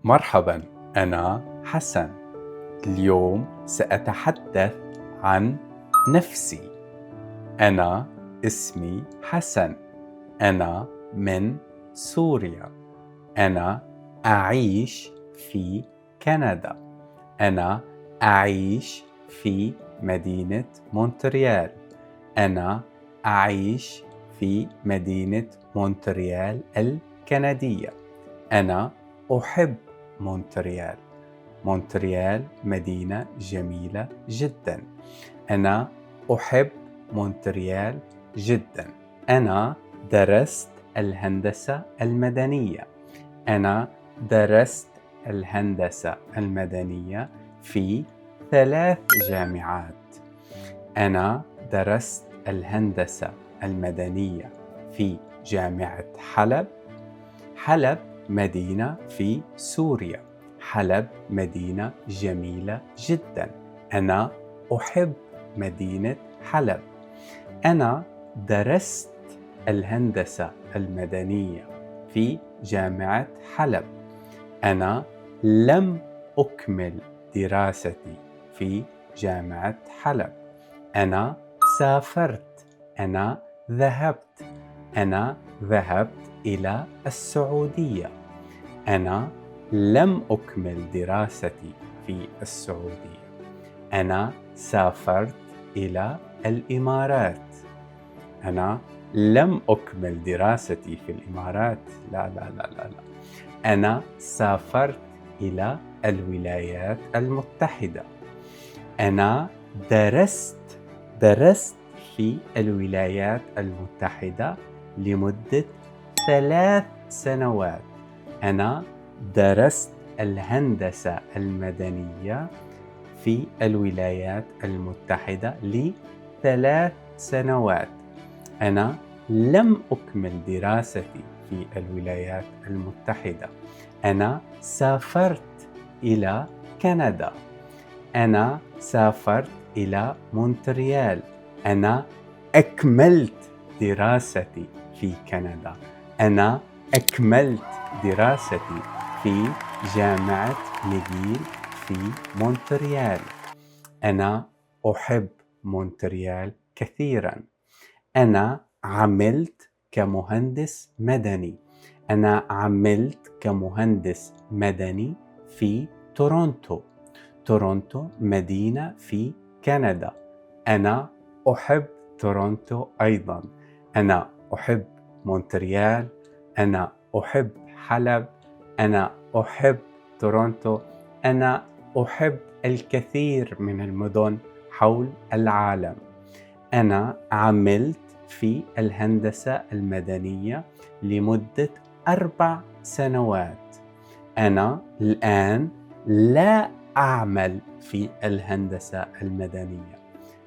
مرحبا، أنا حسن. اليوم سأتحدث عن نفسي. أنا اسمي حسن. أنا من سوريا. أنا أعيش في كندا. أنا أعيش في مدينة مونتريال. أنا أعيش في مدينة مونتريال الكندية. أنا أحب مونتريال. مونتريال مدينة جميلة جدا. أنا أحب مونتريال جدا. أنا درست الهندسة المدنية. أنا درست الهندسة المدنية في 3 جامعات. أنا درست الهندسة المدنية في جامعة حلب. حلب مدينة في سوريا. حلب مدينة جميلة جدا. أنا أحب مدينة حلب. أنا درست الهندسة المدنية في جامعة حلب. أنا لم أكمل دراستي في جامعة حلب. أنا سافرت. أنا ذهبت إلى السعودية. أنا لم أكمل دراستي في السعودية. أنا سافرت إلى الإمارات. أنا لم أكمل دراستي في الإمارات. لا. أنا سافرت إلى الولايات المتحدة. أنا درست في الولايات المتحدة لمدة 3 سنوات. أنا درست الهندسة المدنية في الولايات المتحدة ل3 سنوات. أنا لم أكمل دراستي في الولايات المتحدة. أنا سافرت إلى كندا. أنا سافرت إلى مونتريال. أنا أكملت دراستي في كندا. أنا أكملت دراستي في جامعة ميغيل في مونتريال. أنا أحب مونتريال كثيرا. أنا عملت كمهندس مدني. أنا عملت كمهندس مدني في تورونتو. تورونتو مدينة في كندا. أنا أحب تورونتو أيضا. أنا أحب مونتريال. أنا أحب حلب. أنا أحب تورونتو. أنا أحب الكثير من المدن حول العالم. أنا عملت في الهندسة المدنية لمدة 4 سنوات. أنا الآن لا أعمل في الهندسة المدنية.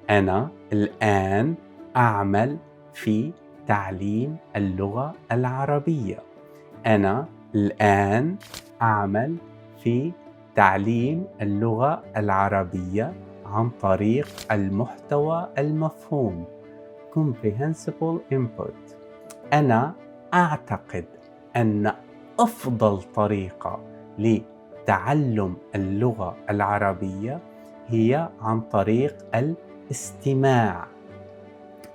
أنا الآن أعمل في تعليم اللغة العربية. أنا الآن أعمل في تعليم اللغة العربية عن طريق المحتوى المفهوم Comprehensible Input. أنا أعتقد أن أفضل طريقة لتعلم اللغة العربية هي عن طريق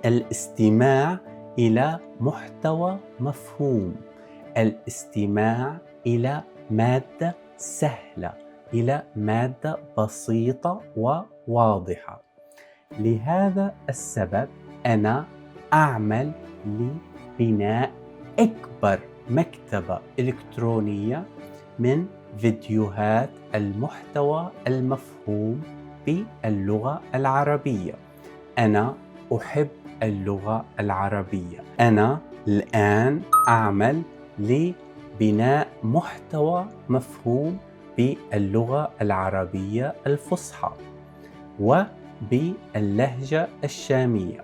الاستماع إلى محتوى مفهوم، الاستماع إلى مادة سهلة، إلى مادة بسيطة وواضحة. لهذا السبب أنا أعمل لبناء أكبر مكتبة إلكترونية من فيديوهات المحتوى المفهوم باللغة العربية. أنا أحب اللغة العربية. أنا الآن أعمل لبناء محتوى مفهوم باللغة العربية الفصحى وباللهجة الشامية.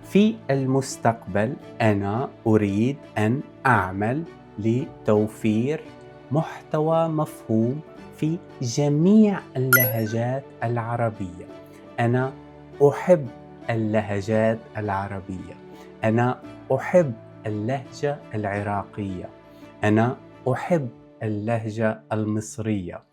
في المستقبل أنا أريد أن أعمل لتوفير محتوى مفهوم في جميع اللهجات العربية. أنا أحب اللهجات العربية. أنا أحب اللهجة العراقية. أنا أحب اللهجة المصرية،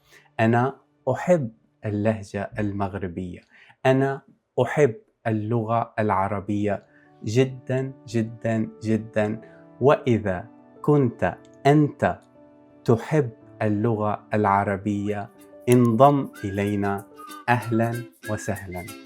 أنا أحب اللهجة المغربية، أنا أحب اللغة العربية جدا جدا جدا. وإذا كنت أنت تحب اللغة العربية انضم إلينا، أهلا وسهلا.